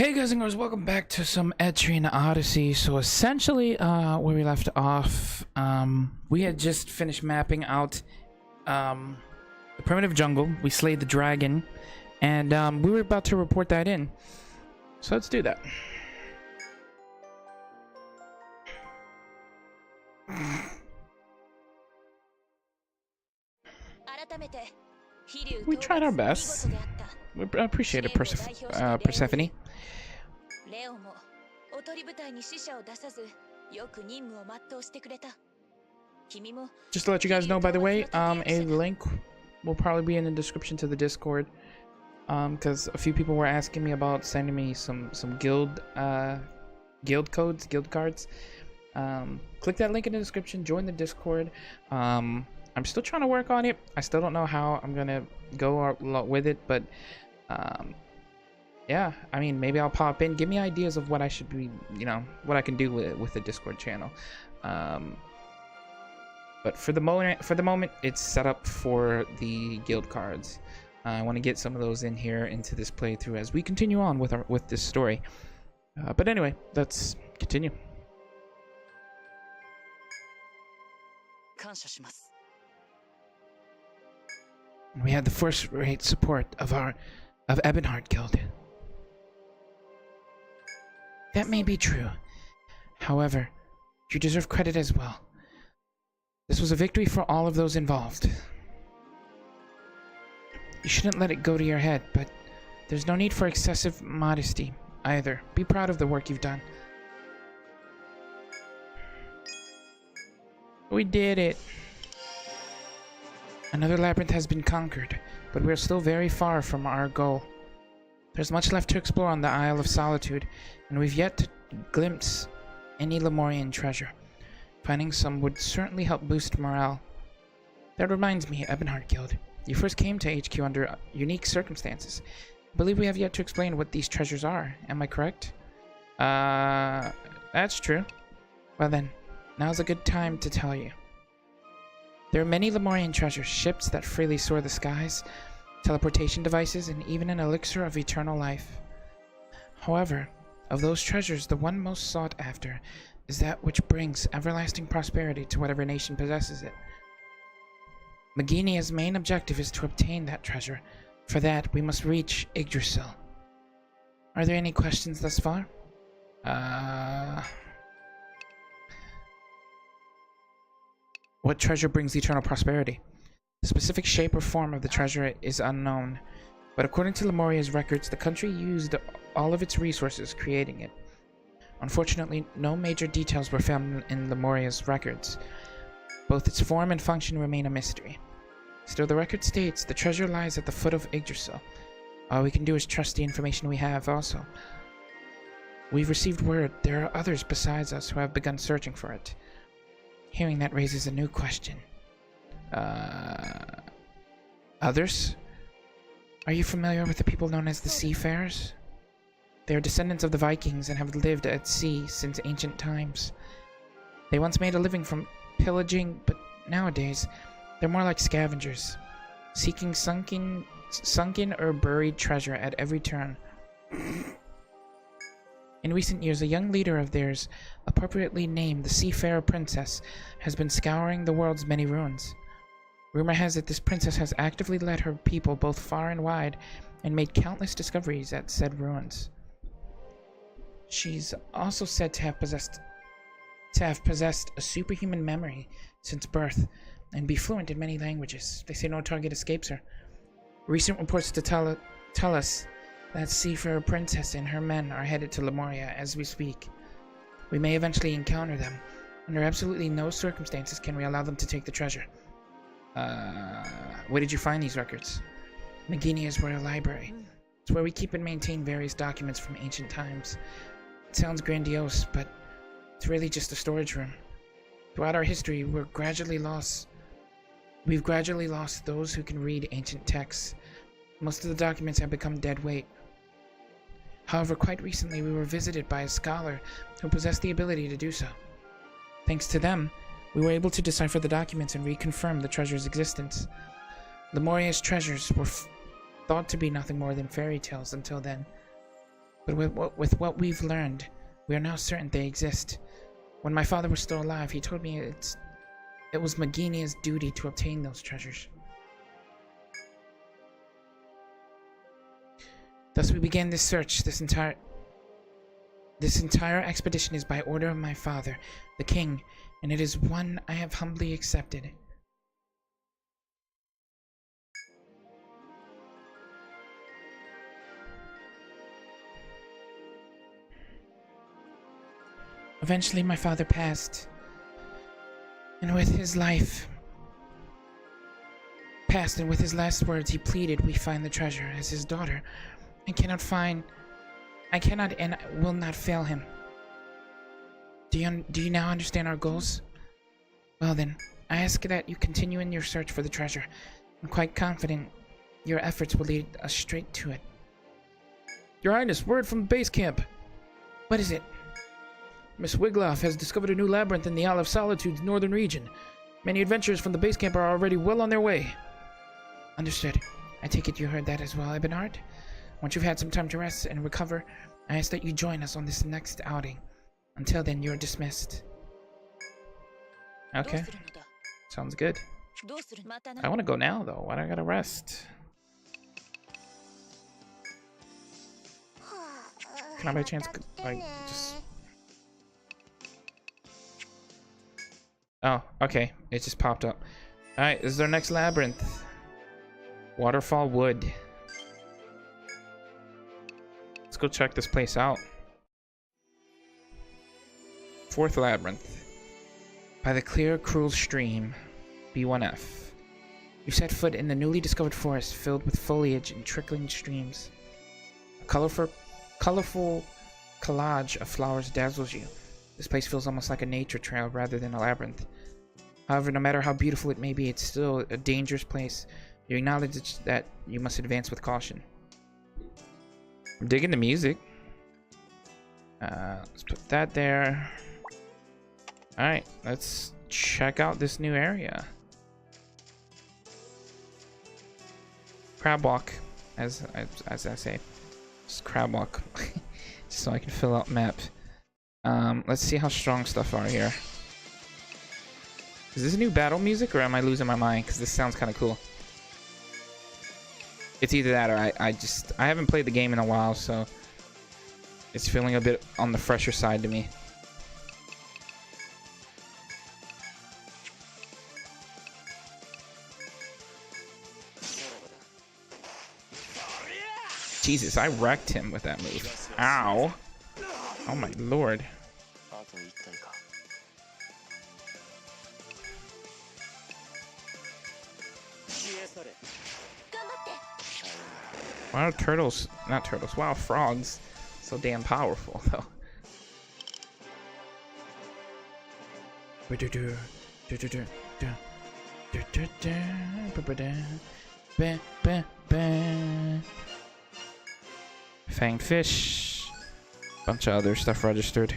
Hey guys and girls, welcome back to some Etrian Odyssey. So essentially, where we left off, we had just finished mapping out the primitive jungle. We slayed the dragon, and we were about to report that in. So let's do that. We tried our best. We appreciate it, Persephone. Just to let you guys know, by the way, a link will probably be in the description to the Discord, because a few people were asking me about sending me some guild codes, guild cards. Click that link in the description, join the Discord. I'm still trying to work on it. I still don't know how I'm gonna go with it, but yeah, I mean, maybe I'll pop in. Give me ideas of what I should be, what I can do with the Discord channel. But for the moment, it's set up for the guild cards. I want to get some of those in here into this playthrough as we continue on with this story. But anyway, let's continue. We had the first-rate support of Ebonheart Guild. That may be true. However, you deserve credit as well. This was a victory for all of those involved. You shouldn't let it go to your head, but there's no need for excessive modesty either. Be proud of the work you've done. We did it. Another labyrinth has been conquered, but we're still very far from our goal. There's much left to explore on the Isle of Solitude, and we've yet to glimpse any Lemurian treasure. Finding some would certainly help boost morale. That reminds me, Ebonheart Guild. You first came to HQ under unique circumstances. I believe we have yet to explain what these treasures are. Am I correct? That's true. Well then, now's a good time to tell you. There are many Lemurian treasures, ships that freely soar the skies, teleportation devices, and even an elixir of eternal life. However, of those treasures, the one most sought after is that which brings everlasting prosperity to whatever nation possesses it. Meginia's main objective is to obtain that treasure. For that, we must reach Yggdrasil. Are there any questions thus far? What treasure brings eternal prosperity? The specific shape or form of the treasure is unknown, but according to Lemuria's records, the country used all of its resources creating it. Unfortunately, no major details were found in Lemuria's records. Both its form and function remain a mystery. Still, the record states the treasure lies at the foot of Yggdrasil. All we can do is trust the information we have also. We've received word there are others besides us who have begun searching for it. Hearing that raises a new question. Others? Are you familiar with the people known as the Seafarers? They are descendants of the Vikings and have lived at sea since ancient times. They once made a living from pillaging, but nowadays, they're more like scavengers, seeking sunken or buried treasure at every turn. In recent years, a young leader of theirs, appropriately named the Seafarer Princess, has been scouring the world's many ruins. Rumor has it this princess has actively led her people both far and wide and made countless discoveries at said ruins. She's also said to have possessed a superhuman memory since birth and be fluent in many languages. They say no target escapes her. Recent reports to tell us that Seafarer Princess and her men are headed to Lemuria as we speak. We may eventually encounter them. Under absolutely no circumstances can we allow them to take the treasure. Where did you find these records? Meginia's Royal Library. It's where we keep and maintain various documents from ancient times. It sounds grandiose, but it's really just a storage room. Throughout our history, we've gradually lost those who can read ancient texts. Most of the documents have become dead weight. However, quite recently we were visited by a scholar who possessed the ability to do so. Thanks to them, we were able to decipher the documents and reconfirm the treasure's existence. Lemuria's treasures were thought to be nothing more than fairy tales until then. But with what we've learned, we are now certain they exist. When my father was still alive, he told me it was Maginia's duty to obtain those treasures. Thus we began this search. This entire expedition is by order of my father, the king, and it is one I have humbly accepted. Eventually my father passed, and with his last words he pleaded we find the treasure. As his daughter, I cannot and will not fail him. Do you now understand our goals? Well then, I ask that you continue in your search for the treasure. I'm quite confident your efforts will lead us straight to it. Your Highness, word from the base camp. What is it? Miss Wigloff has discovered a new labyrinth in the Isle of Solitude's northern region. Many adventurers from the base camp are already well on their way. Understood. I take it you heard that as well, Ebenhard? Once you've had some time to rest and recover, I ask that you join us on this next outing. Until then, you're dismissed. Okay. Sounds good. I want to go now, though. Why do I gotta rest? Can I by chance, like, just... Oh, okay. It just popped up. Alright, this is our next labyrinth. Waterfall Wood. Let's go check this place out. Fourth labyrinth. By the clear, cruel stream, B1F. You set foot in the newly discovered forest filled with foliage and trickling streams. A colorful collage of flowers dazzles you. This place feels almost like a nature trail rather than a labyrinth. However, no matter how beautiful it may be, it's still a dangerous place. You acknowledge that you must advance with caution. I'm digging the music. Let's put that there. Alright, let's check out this new area. Crab walk, as I say. Just crab walk. Just so I can fill out map. Let's see how strong stuff are here. Is this new battle music, or am I losing my mind? Because this sounds kind of cool. It's either that, or I haven't played the game in a while, so it's feeling a bit on the fresher side to me. Jesus, I wrecked him with that move. Ow. Oh my lord. Why are turtles, not turtles, wow, frogs so damn powerful though? Fanged fish. Bunch of other stuff registered.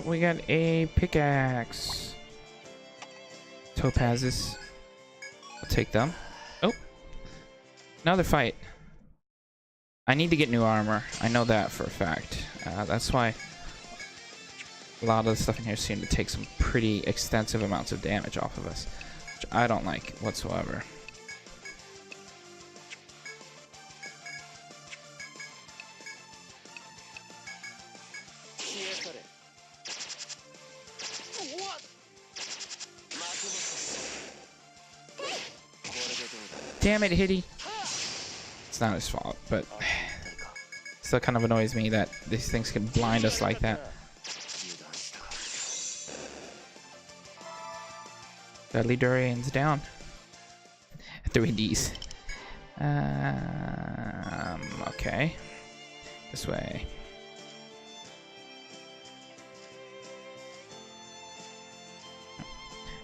We got a pickaxe. Topazes. I'll take them. Oh. Another fight. I need to get new armor. I know that for a fact. That's why a lot of the stuff in here seem to take some pretty extensive amounts of damage off of us, which I don't like whatsoever. Damn it, Hitty. It's not his fault, but still kind of annoys me that these things can blind us like that. Deadly Durian's down. 3Ds. Okay. This way.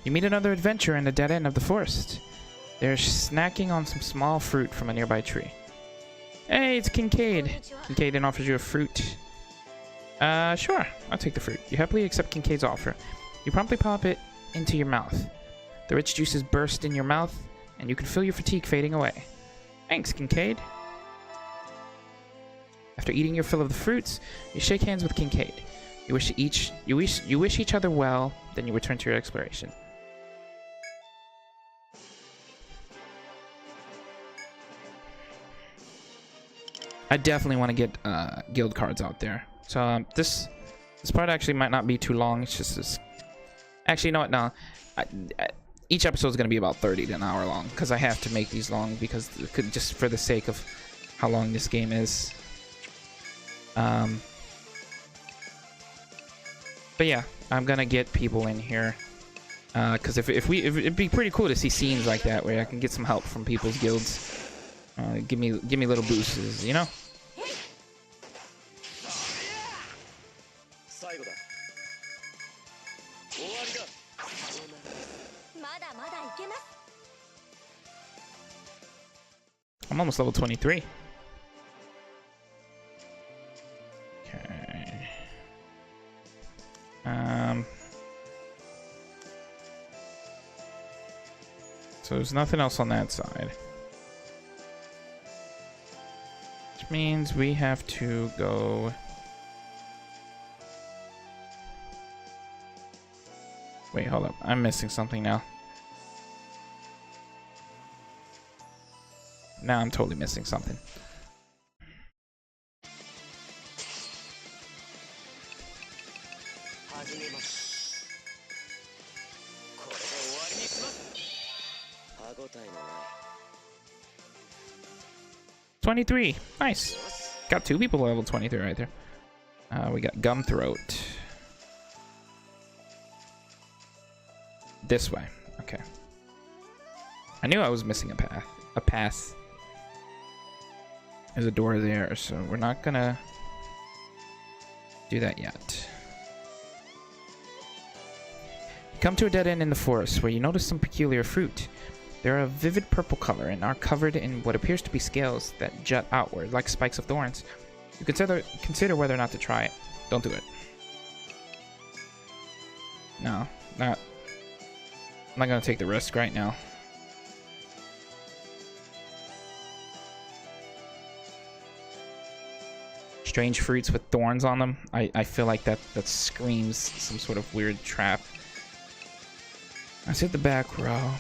You meet another adventurer in the dead end of the forest. They're snacking on some small fruit from a nearby tree. Hey, it's Kincaid. Kincaid offers you a fruit. Sure. I'll take the fruit. You happily accept Kincaid's offer. You promptly pop it into your mouth. The rich juices burst in your mouth, and you can feel your fatigue fading away. Thanks, Kincaid. After eating your fill of the fruits, you shake hands with Kincaid. You wish each other well, then you return to your exploration. I definitely want to get guild cards out there. So this part actually might not be too long. It's just this. Actually, you know what? No, each episode is going to be about 30 to an hour long because I have to make these long because just for the sake of how long this game is. But yeah, I'm gonna get people in here because if it'd be pretty cool to see scenes like that where I can get some help from people's guilds. Give me little boosts, you know. I'm almost level 23. Okay. So there's nothing else on that side. Which means we have to go... Wait, hold up. I'm missing something now. Now I'm totally missing something. $23. Nice. Got 2 people level 23 right there. We got gum throat. This way. Okay. I knew I was missing a path. A pass. There's a door there, so we're not gonna do that yet. You come to a dead end in the forest where you notice some peculiar fruit. They're a vivid purple color and are covered in what appears to be scales that jut outward like spikes of thorns. You consider whether or not to try it. Don't do it. No, I'm not gonna take the risk right now. Strange fruits with thorns on them. I feel like that screams some sort of weird trap. Let's hit the back row.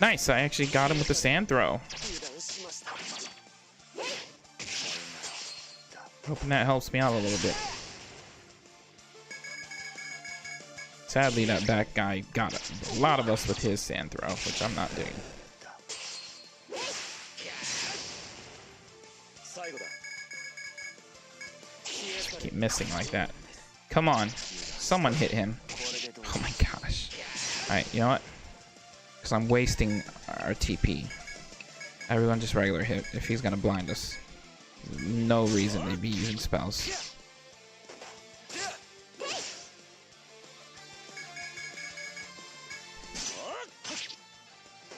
Nice, I actually got him with the sand throw. Hoping that helps me out a little bit. Sadly, that guy got a lot of us with his sand throw, which I'm not doing. Keep missing like that. Come on. Someone hit him. Oh my gosh. Alright, you know what? Because I'm wasting our TP. Everyone just regular hit if he's going to blind us. No reason to be using spells.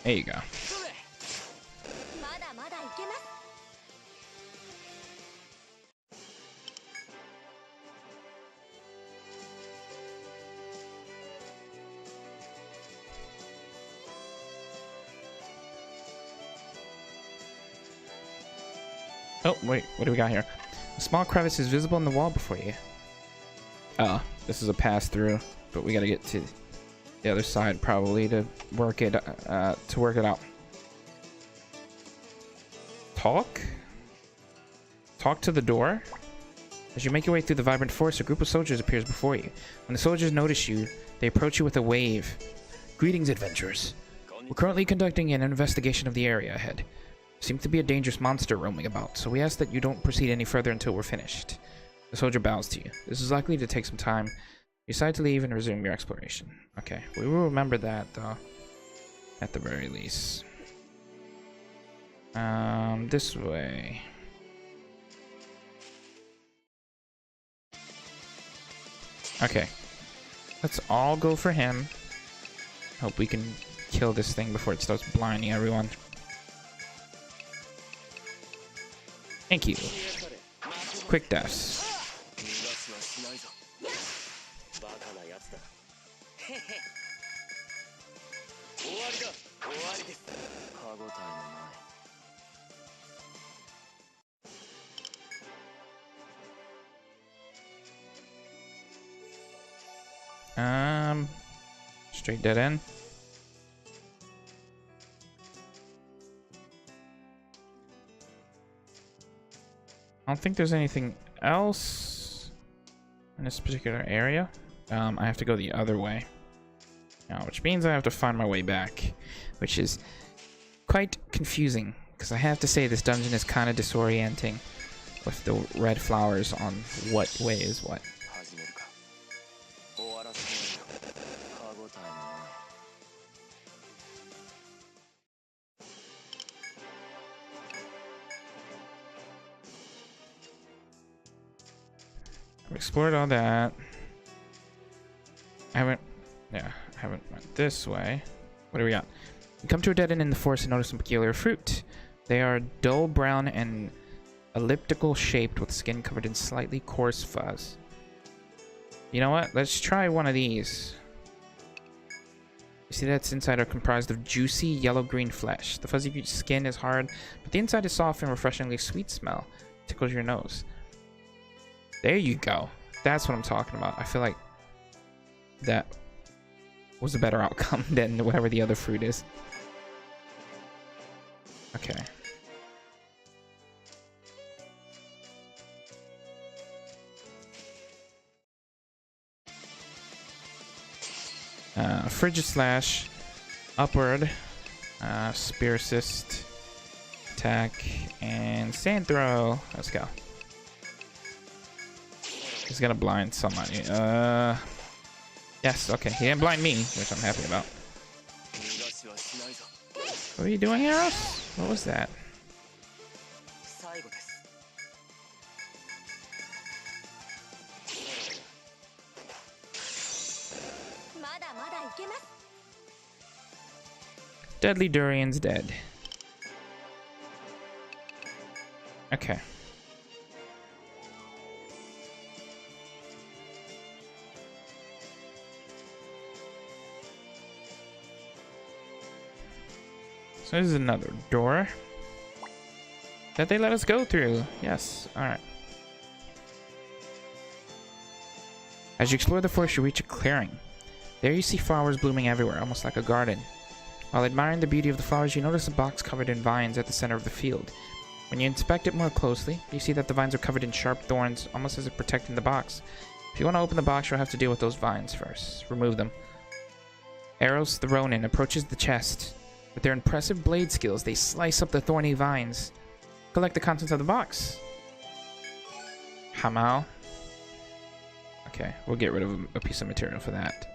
There you go. Oh, wait, what do we got here? A small crevice is visible in the wall before you. Oh, this is a pass through, but we gotta get to the other side probably to work it out. Talk to the door. As you make your way through the vibrant forest, a group of soldiers appears before you. When the soldiers notice you, they approach you with a wave. Greetings, adventurers. We're currently conducting an investigation of the area ahead. There seems to be a dangerous monster roaming about, so we ask that you don't proceed any further until we're finished. The soldier bows to you. This is likely to take some time. You decide to leave and resume your exploration. Okay, we will remember that, though. At the very least. This way. Okay. Let's all go for him. Hope we can kill this thing before it starts blinding everyone. Thank you. Quick deaths. Straight dead end. I don't think there's anything else in this particular area. I have to go the other way. Now, which means I have to find my way back, which is quite confusing, because I have to say this dungeon is kind of disorienting with the red flowers on what way is what. I've explored all that. I haven't went this way. What do we got? You come to a dead end in the forest and notice some peculiar fruit. They are dull brown and elliptical shaped with skin covered in slightly coarse fuzz. You know what? Let's try one of these. You see that's inside are comprised of juicy yellow-green flesh. The fuzzy skin is hard, but the inside is soft and refreshingly sweet smell. It tickles your nose. There you go. That's what I'm talking about. I feel like that was a better outcome than whatever the other fruit is. Okay. Frigid Slash, Upward, Spear Assist, Attack, and Sand Throw. Let's go. He's gonna blind somebody. Yes, okay. He didn't blind me, which I'm happy about. What are you doing, Eros? What was that? Deadly Durian's dead. Okay. So this is another door that they let us go through. Yes. All right. As you explore the forest, you reach a clearing. There you see flowers blooming everywhere, almost like a garden. While admiring the beauty of the flowers, you notice a box covered in vines at the center of the field. When you inspect it more closely, you see that the vines are covered in sharp thorns, almost as if protecting the box. If you want to open the box, you'll have to deal with those vines first. Remove them. Eros the Ronin approaches the chest. With their impressive blade skills, they slice up the thorny vines. Collect the contents of the box. Hamao. Okay, we'll get rid of a piece of material for that.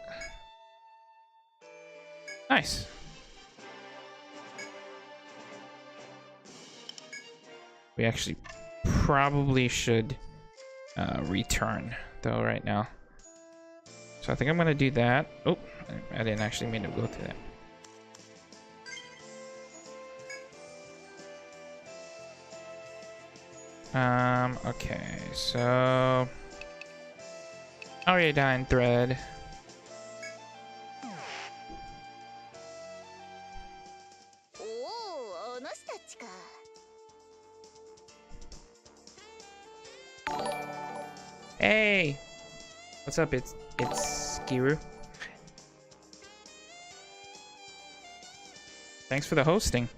Nice. We actually probably should return, though, right now. So I think I'm going to do that. Oh, I didn't actually mean to go through that. Okay, so... Iodine thread. Hey! What's up? It's Skiru. Thanks for the hosting.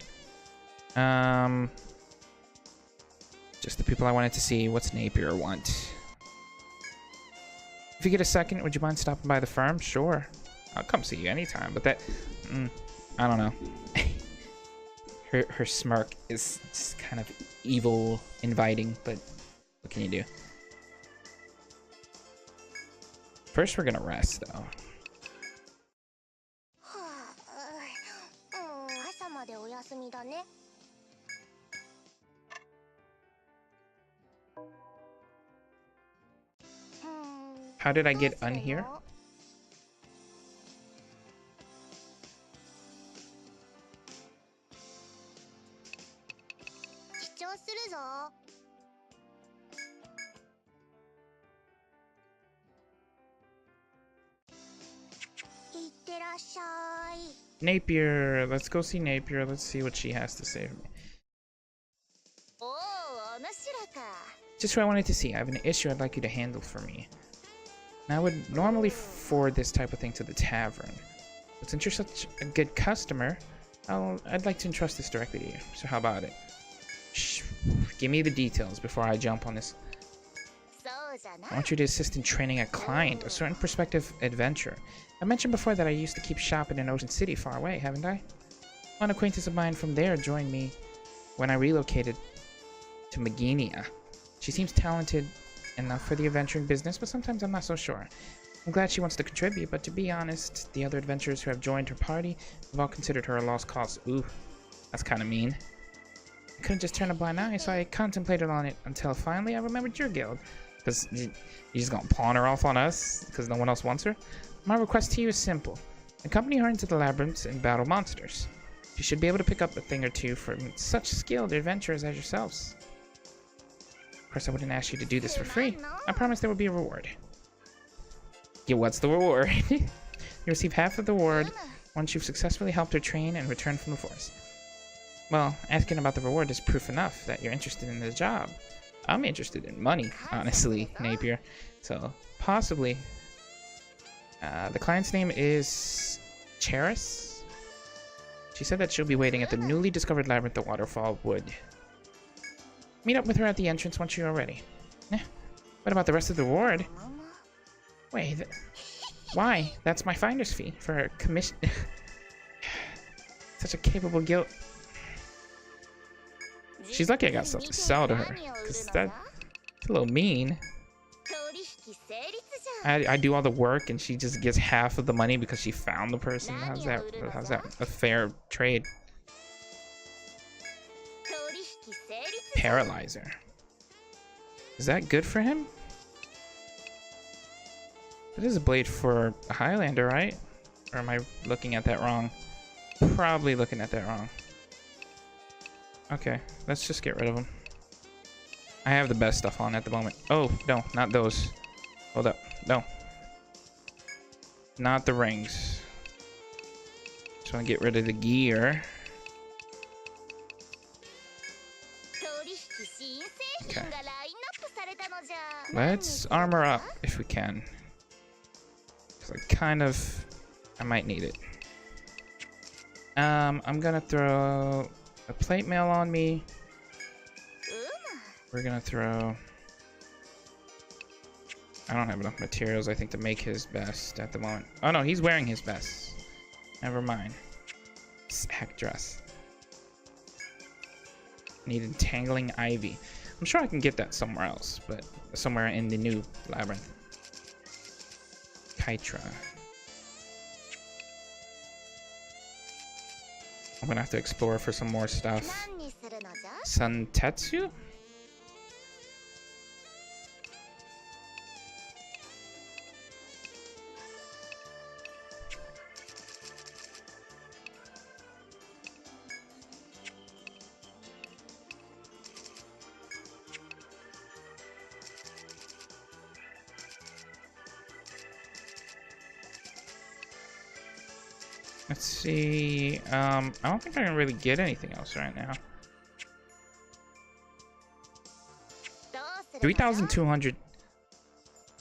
Just the people I wanted to see. What's Napier want? If you get a second, would you mind stopping by the firm? Sure. I'll come see you anytime, but that... I don't know. her smirk is just kind of evil, inviting, but what can you do? First, we're gonna rest, though. How did I get un here? Napier, let's go see Napier. Let's see what she has to say for me. Just what I wanted to see. I have an issue I'd like you to handle for me. And I would normally forward this type of thing to the tavern. But since you're such a good customer, I'd like to entrust this directly to you. So how about it? Shh, give me the details before I jump on this. I want you to assist in training a client, a certain prospective adventurer. I mentioned before that I used to keep shop in an Ocean City far away, haven't I? One acquaintance of mine from there joined me when I relocated to Maginia. She seems talented enough for the adventuring business, but sometimes I'm not so sure. I'm glad she wants to contribute, but to be honest, the other adventurers who have joined her party have all considered her a lost cause. Ooh, that's kind of mean. I couldn't just turn a blind eye, so I contemplated on it until finally I remembered your guild. Because you just gonna pawn her off on us because no one else wants her? My request to you is simple. Accompany her into the labyrinths and battle monsters. You should be able to pick up a thing or two from such skilled adventurers as yourselves. Of course, I wouldn't ask you to do this for free. I promise there will be a reward. Yeah, what's the reward? You receive half of the reward once you've successfully helped her train and return from the forest. Well, asking about the reward is proof enough that you're interested in the job. I'm interested in money, honestly, Napier. So, possibly. The client's name is Cheris. She said that she'll be waiting at the newly discovered labyrinth of Waterfall Wood. Meet up with her at the entrance once you're ready. What about the rest of the reward? Wait, why? That's my finder's fee for her commission. Such a capable guild. She's lucky I got stuff to sell to her, because that's a little mean. I do all the work and she just gets half of the money because she found the person. How's that a fair trade? Paralyzer. Is that good for him? It is a blade for a Highlander, right? Or am I looking at that wrong? Probably looking at that wrong. Okay, let's just get rid of them. I have the best stuff on at the moment. Oh, no, not those. Hold up. No. Not the rings. Just want to get rid of the gear. Okay. Let's armor up if we can. Because I might need it. I'm gonna throw a plate mail on me. We're gonna throw... I don't have enough materials, I think, to make his best at the moment. Oh no, he's wearing his best. Never mind. Sack dress. Need entangling ivy. I'm sure I can get that somewhere else, but somewhere in the new labyrinth. Kytra. I'm gonna have to explore for some more stuff. Santetsu? Let's see. I don't think I can really get anything else right now. 3,200.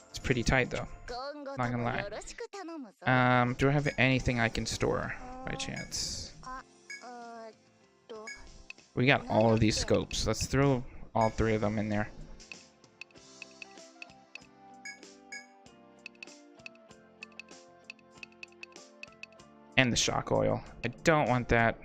It's pretty tight though. Not gonna lie. Do I have anything I can store by chance? We got all of these scopes. Let's throw all three of them in there. And the shock oil. I don't want that.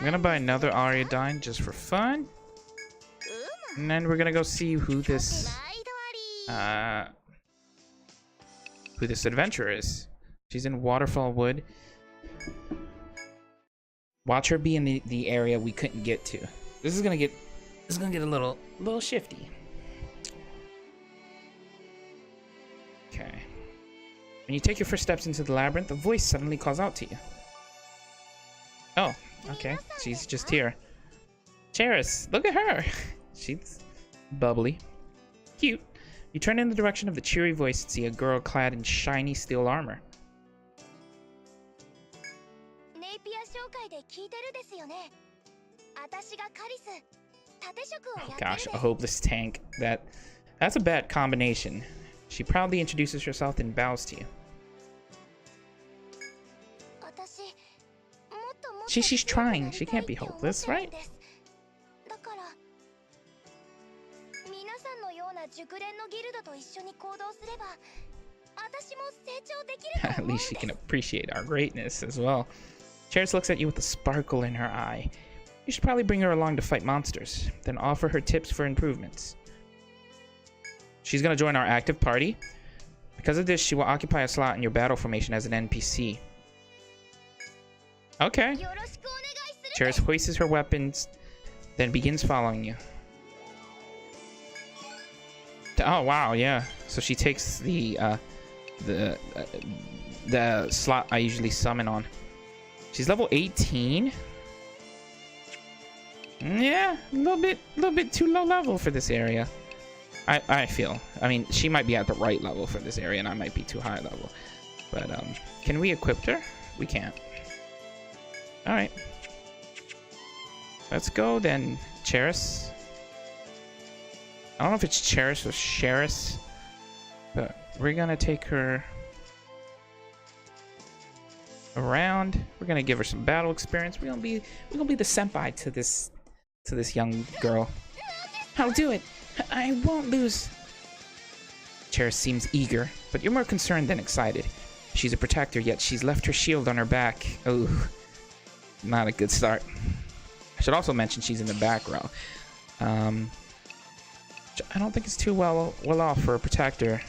I'm gonna buy another Ariadine just for fun. And then we're gonna go see who this adventurer is. She's in Waterfall Wood. Watch her be in the area we couldn't get to. This is gonna get a little shifty. Okay. When you take your first steps into the labyrinth, a voice suddenly calls out to you. Oh, okay. She's just here. Cheris, look at her. She's bubbly. Cute. You turn in the direction of the cheery voice and see a girl clad in shiny steel armor. Oh gosh, I hope this tank. That's a bad combination. She proudly introduces herself and bows to you. She's trying. She can't be hopeless, right? At least she can appreciate our greatness as well. Cheris looks at you with a sparkle in her eye. You should probably bring her along to fight monsters, then offer her tips for improvements. She's gonna join our active party. Because of this, she will occupy a slot in your battle formation as an NPC. Okay. Cheris hoists her weapons, then begins following you. Oh wow, yeah. So she takes the slot I usually summon on. She's level 18. Yeah, a little bit too low level for this area. I feel. I mean, she might be at the right level for this area, and I might be too high level. But can we equip her? We can't. All right. Let's go then, Cheris. I don't know if it's Cheris or Cheris, but we're gonna take her around. We're gonna give her some battle experience. We're gonna be the senpai to this young girl. I'll do it. I won't lose. Cheris seems eager, but you're more concerned than excited. She's a protector, yet she's left her shield on her back. Oh, not a good start. I should also mention she's in the back row. I don't think it's too well off for a protector.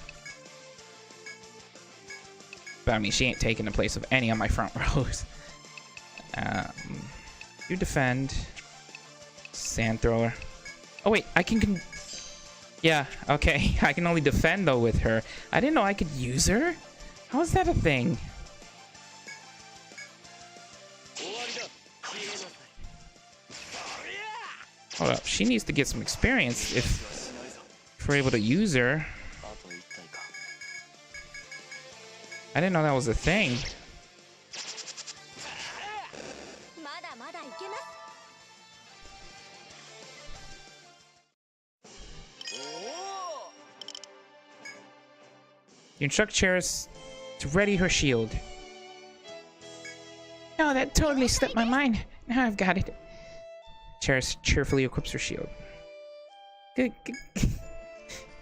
But I mean, she ain't taking the place of any of my front rows. You defend. Sand thrower. Oh wait, I can yeah, okay. I can only defend though with her. I didn't know I could use her. How is that a thing? Hold up, she needs to get some experience if we're able to use her. I didn't know that was a thing. You instruct Cheris to ready her shield. No, that totally slipped my mind. Now I've got it. Cheris cheerfully equips her shield. Good.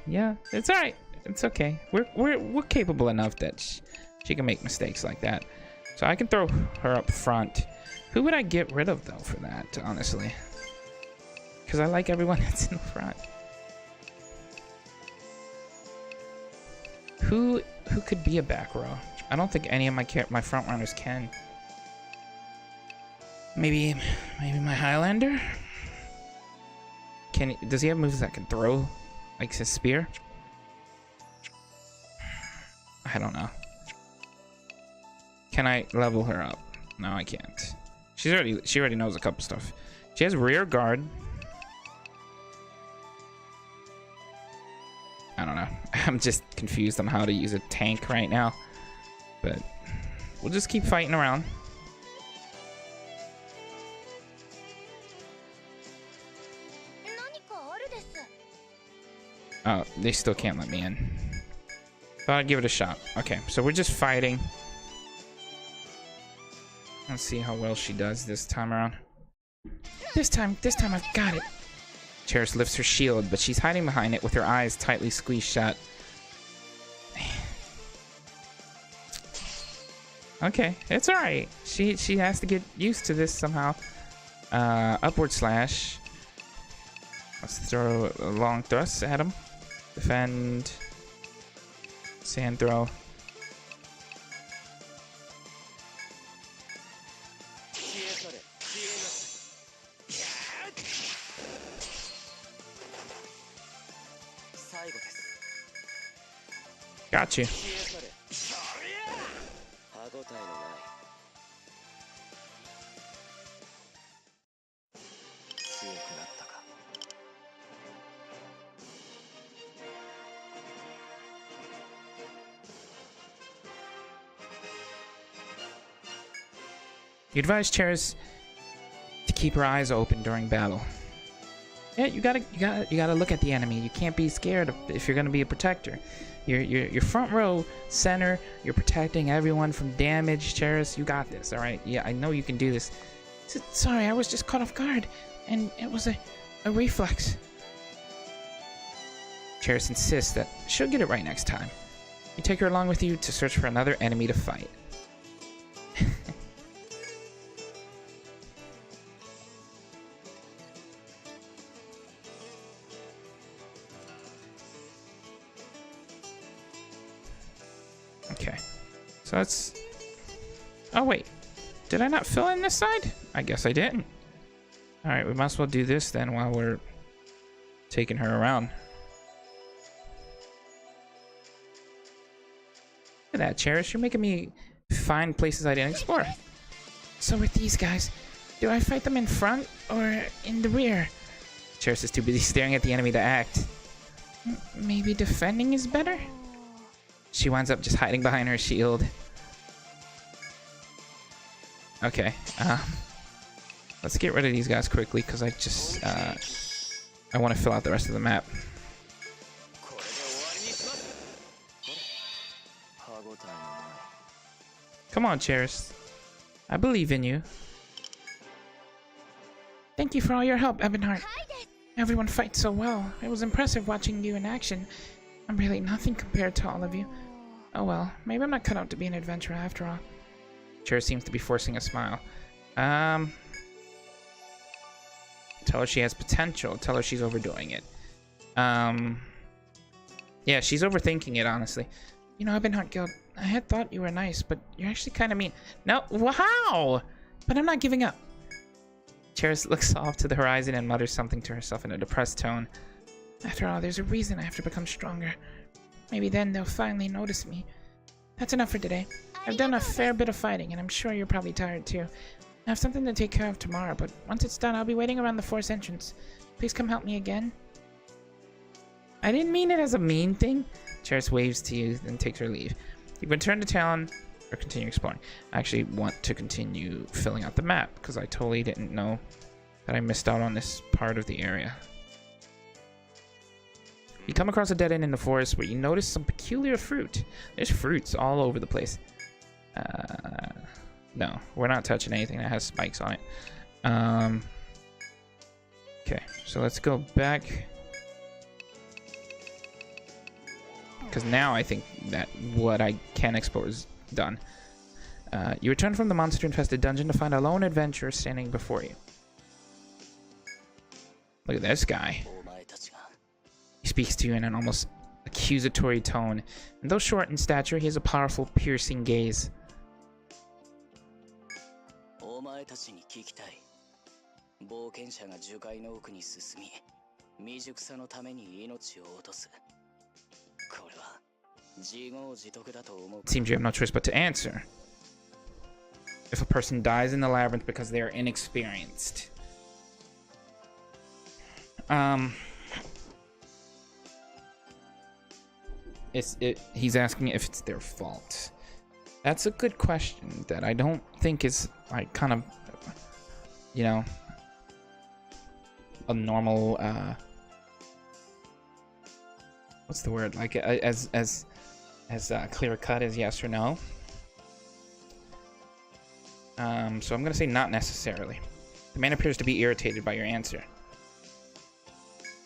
Yeah, it's alright. It's okay. We're capable enough that she can make mistakes like that. So I can throw her up front. Who would I get rid of though for that, honestly? Because I like everyone that's in the front. Who could be a back row? I don't think any of my front runners can. Maybe my Highlander? Does he have moves that can throw, like his spear? I don't know. Can I level her up? No, I can't. She already knows a couple stuff. She has rear guard. I don't know. I'm just confused on how to use a tank right now. But we'll just keep fighting around. Oh, they still can't let me in. Thought I'd give it a shot. Okay, so we're just fighting. Let's see how well she does this time around. This time I've got it. Cheris lifts her shield, but she's hiding behind it with her eyes tightly squeezed shut. Okay, it's alright. She has to get used to this somehow. Upward slash. Let's throw a long thrust at him. Defend. Sand throw. Got you. You advise Cheris to keep her eyes open during battle. Yeah, you gotta look at the enemy. You can't be scared if you're gonna be a protector. You're front row, center. You're protecting everyone from damage. Cheris, you got this. All right. Yeah, I know you can do this. Sorry, I was just caught off guard, and it was a reflex. Cheris insists that she'll get it right next time. You take her along with you to search for another enemy to fight. Okay, so that's... Oh wait, did I not fill in this side? I guess I didn't. Alright, we might as well do this then while we're taking her around. Look at that, Cherish. You're making me find places I didn't explore. So with these guys, do I fight them in front or in the rear? Cherish is too busy staring at the enemy to act. Maybe defending is better? She winds up just hiding behind her shield. Okay, let's get rid of these guys quickly because I just I want to fill out the rest of the map. Come on, Cheris. I believe in you. Thank you for all your help, Ebonheart. Everyone fights so well. It was impressive watching you in action. I'm really nothing compared to all of you. Oh well, maybe I'm not cut out to be an adventurer after all. Cheris seems to be forcing a smile. Tell her she has potential. Tell her she's overdoing it. Yeah, she's overthinking it, honestly. You know, Ebonheart Guild, I had thought you were nice, but you're actually kind of mean. No, wow! But I'm not giving up. Cheris looks off to the horizon and mutters something to herself in a depressed tone. After all, there's a reason I have to become stronger. Maybe then they'll finally notice me. That's enough for today. I've done a fair bit of fighting, and I'm sure you're probably tired too. I have something to take care of tomorrow, but once it's done, I'll be waiting around the force entrance. Please come help me again. I didn't mean it as a mean thing. Cheris waves to you, then takes her leave. You can return to town or continue exploring. I actually want to continue filling out the map because I totally didn't know that I missed out on this part of the area. You come across a dead end in the forest where you notice some peculiar fruit. There's fruits all over the place. No, we're not touching anything that has spikes on it. Okay, so let's go back. Because now I think that what I can explore is done. You return from the monster-infested dungeon to find a lone adventurer standing before you. Look at this guy. He speaks to you in an almost accusatory tone, and though short in stature, he has a powerful, piercing gaze. It seems you have no choice but to answer. If a person dies in the labyrinth because they are inexperienced. He's asking if it's their fault. That's a good question that I don't think is like kind of, you know, a normal what's the word, like as clear cut as yes or no. So I'm gonna say not necessarily. The man appears to be irritated by your answer.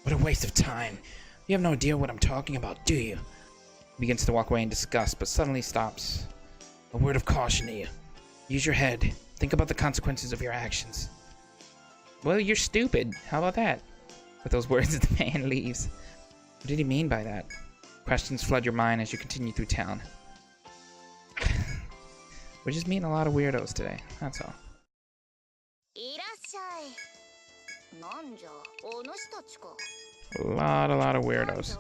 What a waste of time. You have no idea what I'm talking about, do you? He begins to walk away in disgust, but suddenly stops. A word of caution to you. Use your head. Think about the consequences of your actions. Well, you're stupid. How about that? With those words, the man leaves. What did he mean by that? Questions flood your mind as you continue through town. We're just meeting a lot of weirdos today. That's all. A lot of weirdos.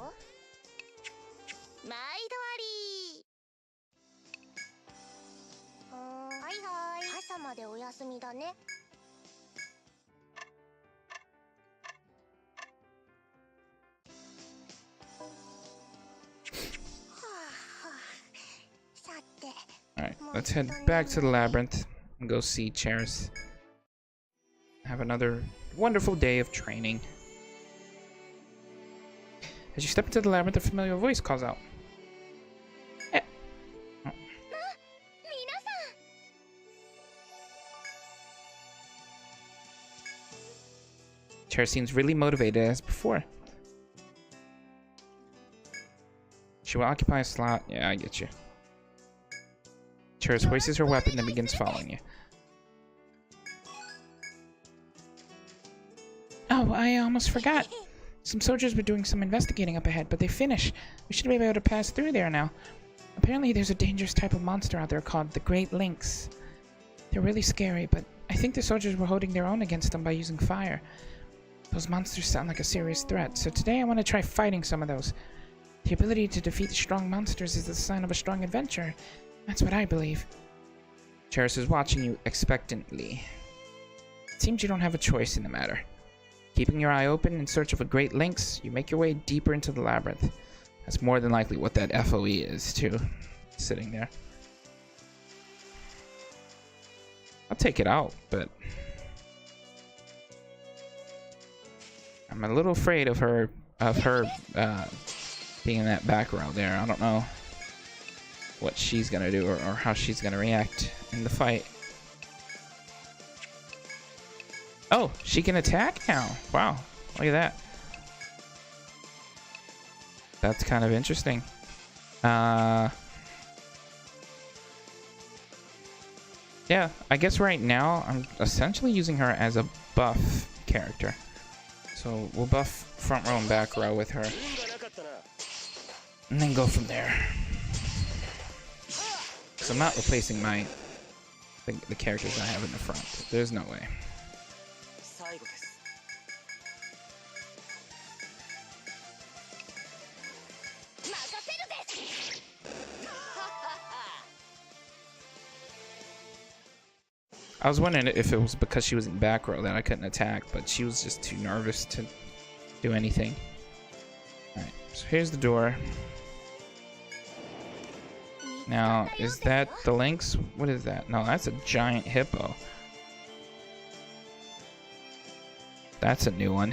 Alright, let's head back to the labyrinth and go see Chairs. Have another wonderful day of training. As you step into the labyrinth, a familiar voice calls out. Eh. Oh. Chairs seems really motivated as before. She will occupy a slot. Yeah, I get you. Chairs hoists her weapon and begins following you. Oh, I almost forgot. Some soldiers were doing some investigating up ahead, but they finished. We should be able to pass through there now. Apparently there's a dangerous type of monster out there called the Great Lynx. They're really scary, but I think the soldiers were holding their own against them by using fire. Those monsters sound like a serious threat, so today I want to try fighting some of those. The ability to defeat strong monsters is the sign of a strong adventurer. That's what I believe. Charis is watching you expectantly. It seems you don't have a choice in the matter. Keeping your eye open in search of a great lynx, you make your way deeper into the labyrinth. That's more than likely what that FOE is, too. Sitting there. I'll take it out, but I'm a little afraid of her being in that back row there. I don't know what she's gonna do or how she's gonna react in the fight. Oh, she can attack now. Wow, look at that. That's kind of interesting. Yeah, I guess right now I'm essentially using her as a buff character. So we'll buff front row and back row with her. And then go from there. So I'm not replacing the characters I have in the front. There's no way. I was wondering if it was because she was in back row that I couldn't attack, but she was just too nervous to do anything. Alright, so here's the door. Now, is that the lynx? What is that? No, that's a giant hippo. That's a new one.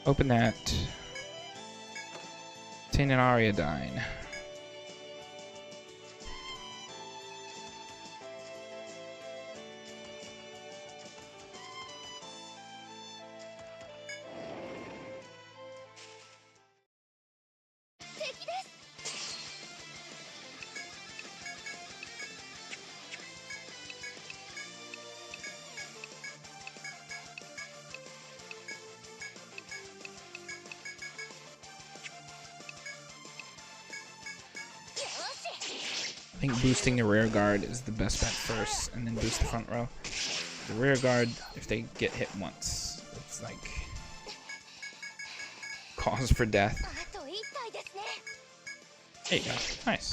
Open that. Obtain an Ariadine. I think boosting the rear guard is the best bet first, and then boost the front row. The rear guard, if they get hit once, it's like cause for death. There you go. Nice.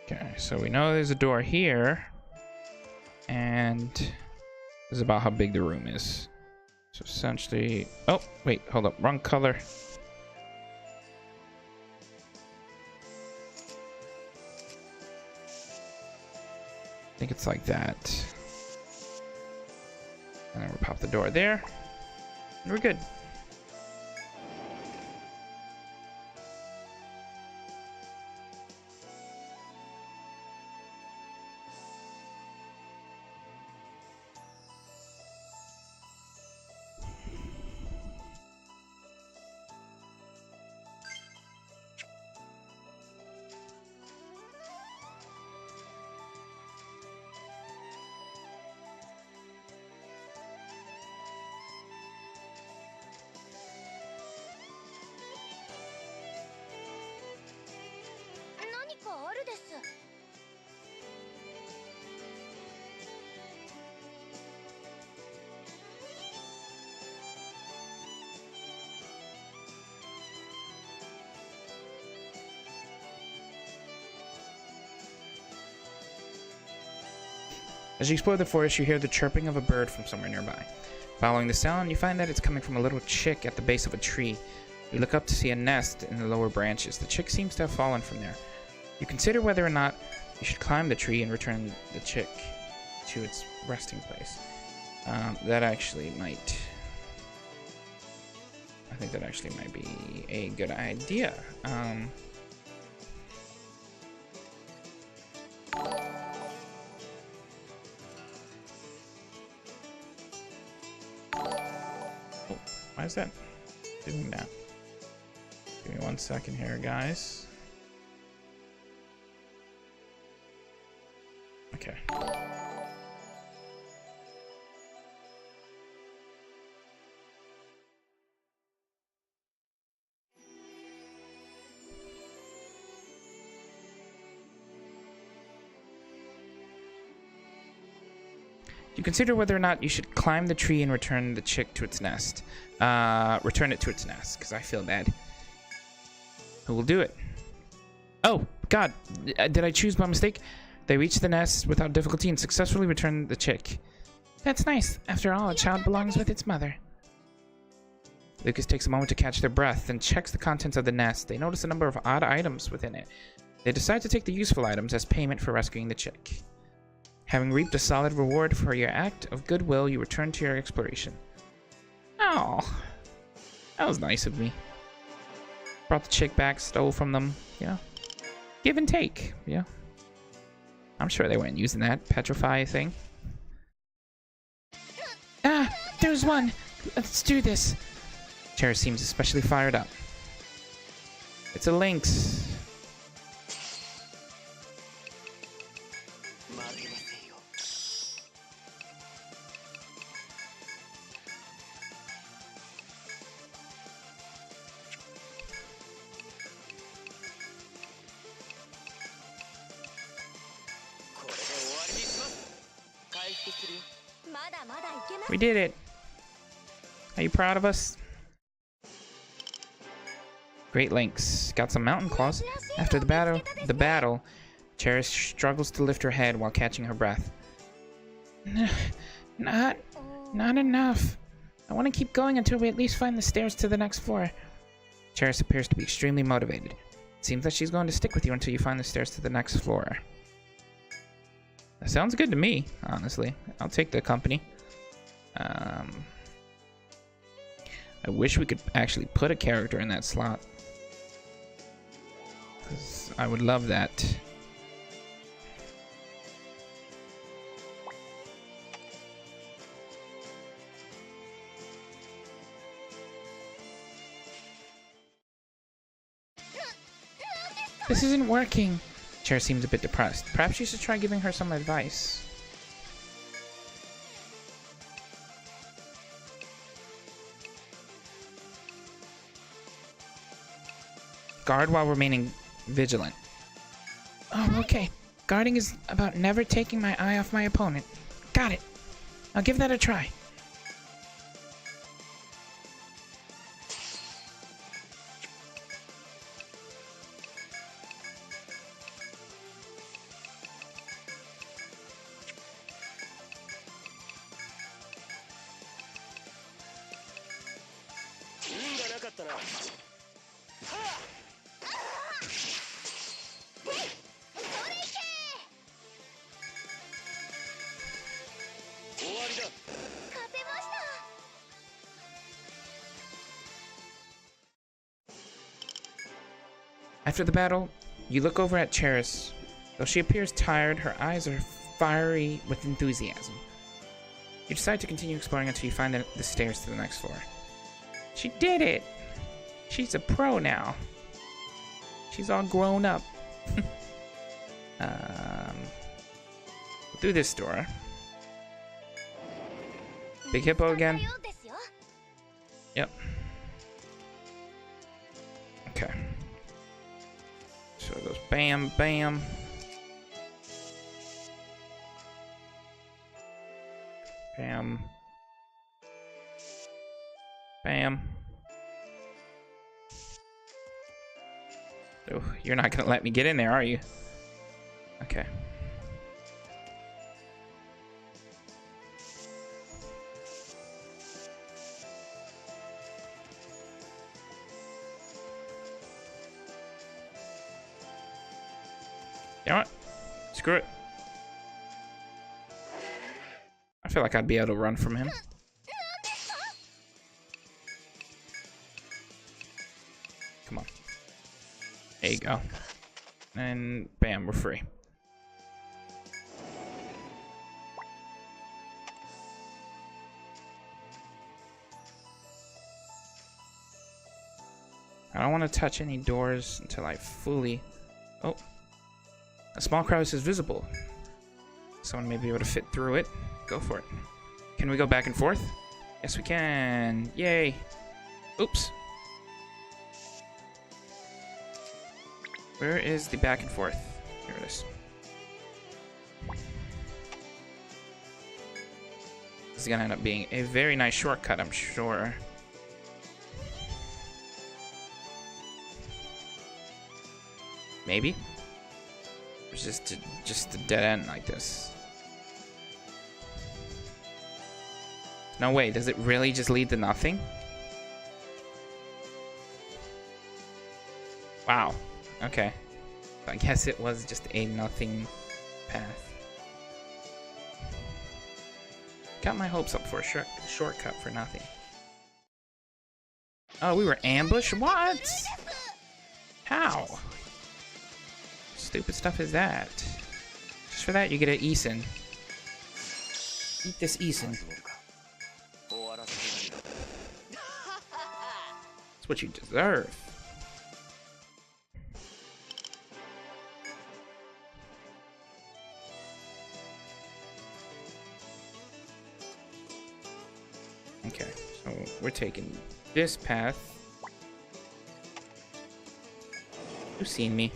Okay, so we know there's a door here, and this is about how big the room is. So essentially, oh wait, hold up, wrong color. I think it's like that. And then we'll pop the door there. And we're good. As you explore the forest, you hear the chirping of a bird from somewhere nearby. Following the sound, you find that it's coming from a little chick at the base of a tree. You look up to see a nest in the lower branches. The chick seems to have fallen from there. You consider whether or not you should climb the tree and return the chick to its resting place. That actually might... I think that actually might be a good idea. Why is that doing that? Give me 1 second here, guys. Okay. You consider whether or not you should climb the tree and return the chick to its nest. Return it to its nest, because I feel bad. Who will do it? Oh, God. Did I choose by mistake? They reach the nest without difficulty and successfully return the chick. That's nice. After all, a child belongs with its mother. Lucas takes a moment to catch their breath and checks the contents of the nest. They notice a number of odd items within it. They decide to take the useful items as payment for rescuing the chick. Having reaped a solid reward for your act of goodwill, you return to your exploration. Oh, that was nice of me. Brought the chick back, stole from them, you know. Give and take, yeah. I'm sure they weren't using that petrify thing. Ah, there's one. Let's do this. Chera seems especially fired up. It's a lynx. We did it. Are you proud of us? Great Lynx. Got some mountain claws. After the battle, Cherish struggles to lift her head while catching her breath. Not enough. I want to keep going until we at least find the stairs to the next floor. Cherish appears to be extremely motivated. It seems that she's going to stick with you until you find the stairs to the next floor. That sounds good to me, honestly. I'll take the company. I wish we could actually put a character in that slot. 'Cause I would love that. This isn't working. Chair seems a bit depressed. Perhaps you should try giving her some advice. Guard while remaining vigilant. Oh, okay. Guarding is about never taking my eye off my opponent. Got it. I'll give that a try. After the battle, you look over at Cheris. Though she appears tired, her eyes are fiery with enthusiasm. You decide to continue exploring until you find the stairs to the next floor. She did it! She's a pro now. She's all grown up. Through this door. Big hippo again? Yep. Okay. So it goes bam, bam. Bam. Bam. Oh, you're not gonna let me get in there, are you? Okay. You know what? Screw it. I feel like I'd be able to run from him. Come on. There you go. And bam, we're free. I don't want to touch any doors until I fully... Oh. A small crevice is visible. Someone may be able to fit through it. Go for it. Can we go back and forth? Yes, we can. Yay. Oops. Where is the back and forth? Here it is. This is gonna end up being a very nice shortcut, I'm sure. Maybe? Or just a dead end like this. No way, does it really just lead to nothing? Wow. Okay. I guess it was just a nothing path. Got my hopes up for a shortcut for nothing. Oh, we were ambushed? What? How? Stupid stuff is that? Just for that, you get an Eason. Eat this Eason. That's what you deserve. Okay, so we're taking this path. You've seen me.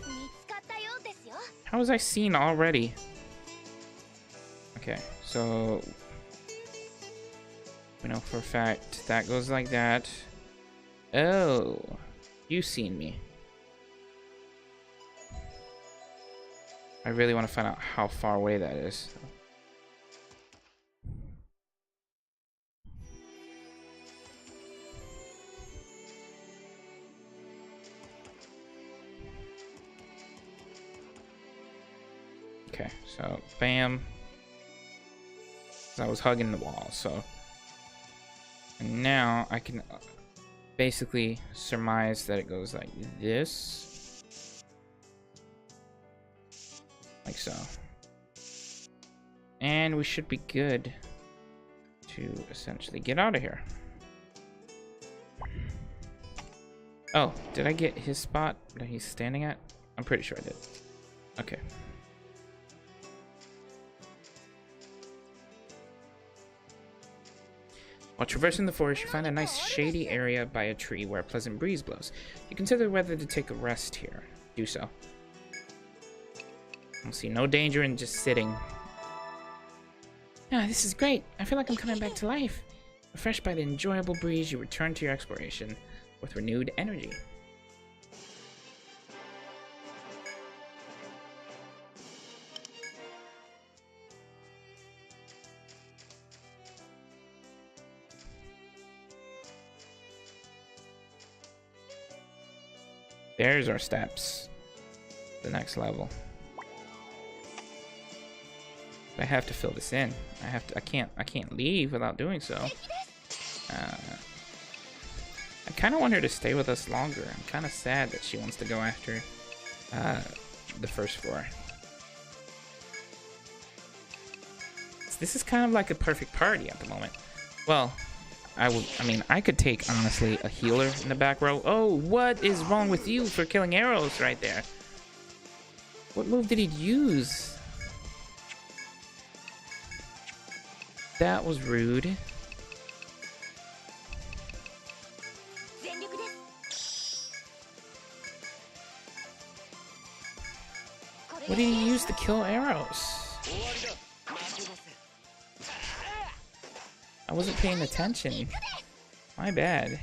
How was I seen already? Okay, so we know for a fact that goes like that. Oh, you've seen me. I really want to find out how far away that is. Okay, so bam. I was hugging the wall, so. And now I can basically surmise that it goes like this. Like so. And we should be good to essentially get out of here. Oh, did I get his spot that he's standing at? I'm pretty sure I did. Okay. While traversing the forest, you find a nice shady area by a tree where a pleasant breeze blows. You consider whether to take a rest here. Do so. I see no danger in just sitting. Ah, this is great. I feel like I'm coming back to life. Refreshed by the enjoyable breeze, you return to your exploration with renewed energy. There's our steps. The next level. I have to fill this in. I can't leave without doing so. I kind of want her to stay with us longer. I'm kind of sad that she wants to go after the first floor. This is kind of like a perfect party at the moment. Well, I mean, I could take, honestly, a healer in the back row. Oh, what is wrong with you for killing arrows right there? What move did he use? That was rude. What did he use to kill arrows? I wasn't paying attention. My bad.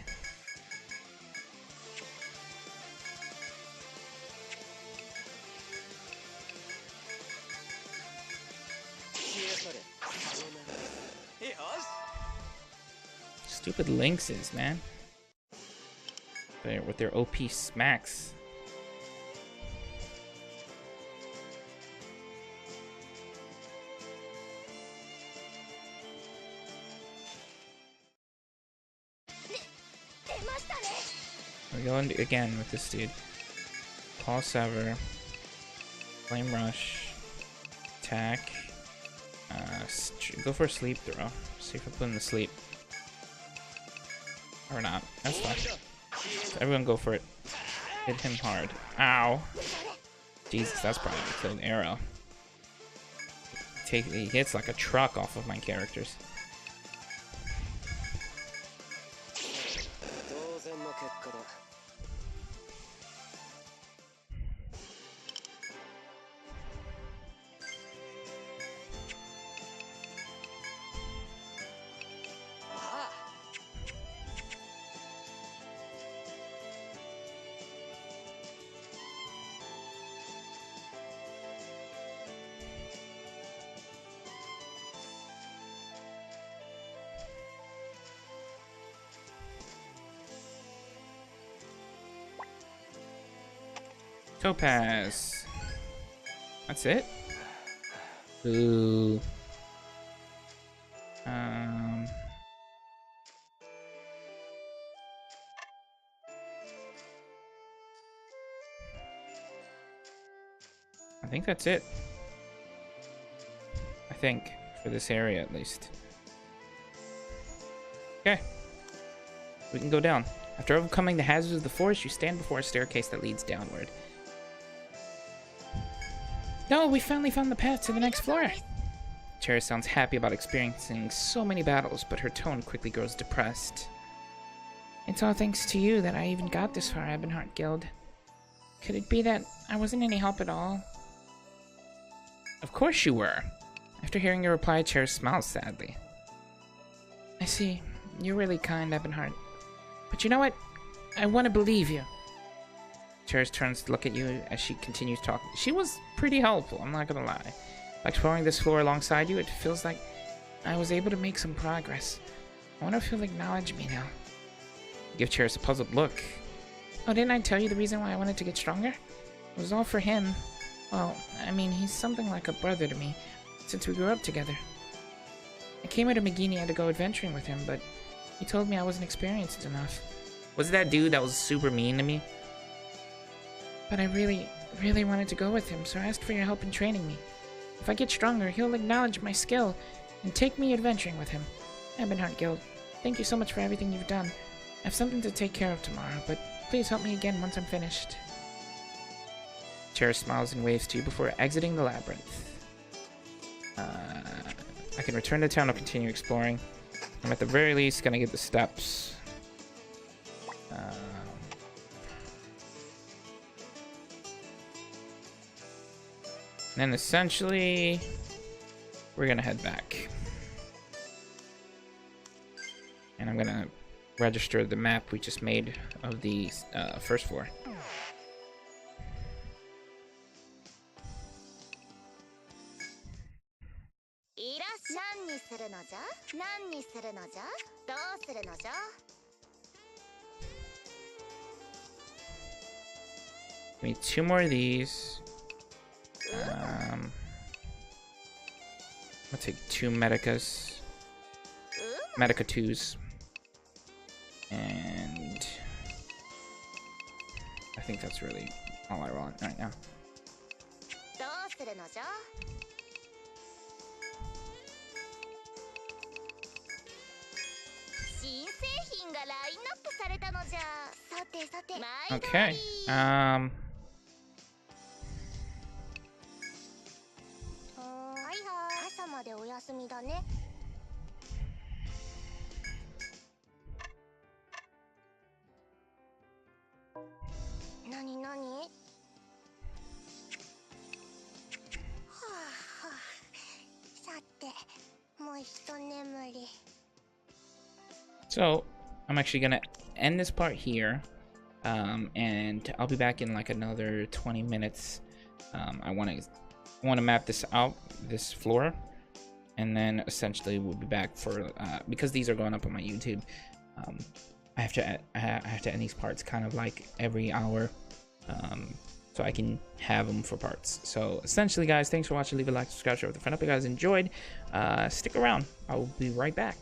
Stupid lynxes, man. They're with their OP smacks. We're going again with this dude. Call Sever. Flame Rush. Attack. Go for a sleep throw. See if I put him to sleep. Or not. That's fine. Everyone go for it. Hit him hard. Ow. Jesus, that's probably a killed arrow. He hits like a truck off of my characters. Topaz. That's it? Ooh. I think that's it. I think, for this area at least. Okay. We can go down. After overcoming the hazards of the forest, you stand before a staircase that leads downward. No, we finally found the path to the next floor. Chera sounds happy about experiencing so many battles, but her tone quickly grows depressed. It's all thanks to you that I even got this far, Ebonheart Guild. Could it be that I wasn't any help at all? Of course you were. After hearing your reply, Chera smiles sadly. I see. You're really kind, Ebonheart. But you know what? I want to believe you. Cherish turns to look at you as she continues talking. She was pretty helpful, I'm not gonna lie. By exploring this floor alongside you, it feels like I was able to make some progress. I wonder if you'll acknowledge me now. Give Cherish a puzzled look. Oh, didn't I tell you the reason why I wanted to get stronger? It was all for him. Well, I mean, he's something like a brother to me, since we grew up together. I came here to Magini to go adventuring with him, but he told me I wasn't experienced enough. Was it that dude that was super mean to me? But I really wanted to go with him, so I asked for your help in training me. If I get stronger, he'll acknowledge my skill and take me adventuring with him. Ebonheart Guild, thank you so much for everything you've done. I have something to take care of tomorrow, but please help me again once I'm finished. Cherish smiles and waves to you before exiting the labyrinth. I can return to town or continue exploring. I'm at the very least gonna get the steps. And then essentially, we're gonna head back. And I'm gonna register the map we just made of the first floor. We need 2 more of these. I'll take 2 Medicas. Medica 2s. And I think that's really all I want right now. Okay. So I'm actually gonna end this part here, and I'll be back in like another 20 minutes. I want to map this out, this floor, and then essentially we'll be back for because these are going up on my YouTube. I have to end these parts kind of like every hour, so I can have them for parts. So essentially, guys, thanks for watching. Leave a like, subscribe, share with a friend. Hope you guys enjoyed. Stick around. I will be right back.